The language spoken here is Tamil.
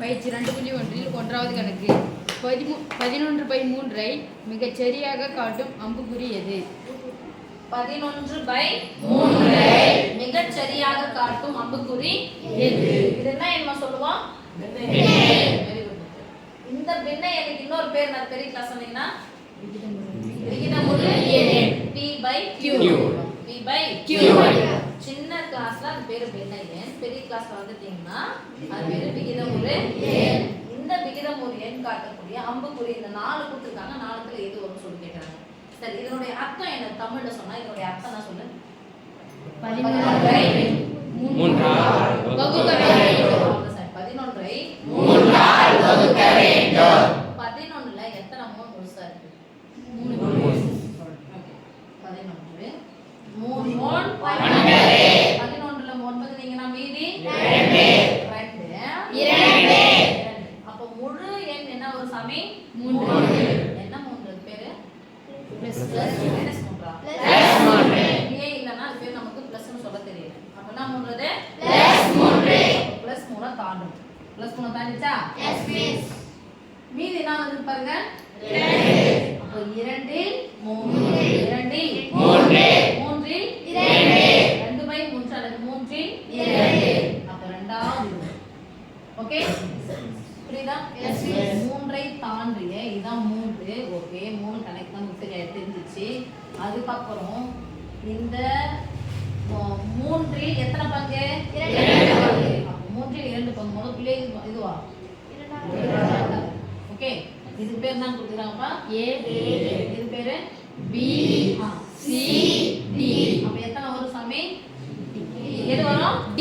பயிற்சி 2.1 ஒன்றாவது கணக்கு 11/3 மிகச் சரியாக காட்டும் அம்புக்குறி எது? 11/3 மிகச் சரியாக காட்டும் அம்புக்குறி எது? இதுதான் என்ன சொல்லுவோம்? இந்த பின்னை எனக்கு இன்னொரு பேர் நான் பெரிய கிளாஸ் சொன்னீங்கன்னா விகிதமுறு எண் P/Q. சின்ன கிளாஸ்ல அது பேரு பின்னை எண், பெரிய கிளாஸ்ல வந்துட்டீங்கன்னா அது பேரு விகிதமுறு எண். இந்த விகிதமுறு எண் காட்டக்கூடிய அம்புக்குறி இந்த 4 கொடுத்துருக்காங்க, 4த்துல எது வரும்னு சொல்லி கேட்கறாங்க. சரி, இதனுடைய அர்த்தம் என்ன? தமிழ்ல சொன்னா இதனுடைய அர்த்தம் நான் சொல்லு. 11/3 வகுக்க வேண்டும். சரி, 11ஐ 3ஆல் வகுக்க வேண்டும். 11ல எத்தனை 3 முழுசா இருக்கு? 3 11 3 3 12. 11ல 9 நீங்கன்னா மீதி 2. அப்ப முழு எண் என்ன ஒரு சாமி? 3. என்ன 3 பேரு? Plus minus 3. ஏ இல்லனா அது பேர் நமக்கு பிளஸ்னு சொல்ல தெரியல. அப்ப என்ன 3து? +3. +3 தாண்டும். +3 தாண்டிச்சா? Yes miss. மீதி என்ன வந்து பாருங்க? 2. அப்ப 2 3 2 3 3 2 2/3 அல்லது 3 2. அப்ப இரண்டாவது. ஓகே, புரியுதா? Yes miss. 3ஐ தாண்டிய இதான் 3. ஓகே, 3 கனெக்ட் தான் மிஸ்ஸுக்கு தெரிஞ்சிச்சு. அதுக்கு அப்புறம் இந்த 3இல் எத்தனை பங்கு? 2 பங்கு. அப்ப 3இல் 2 பங்கு முதல்ல இதுவா? ஓகே, இது பேர் தான் கொடுத்துறாங்கப்பா A. இது பேரு B, C, D. அப்ப எத்தனை வரும் சாமி? எது வரும்? D.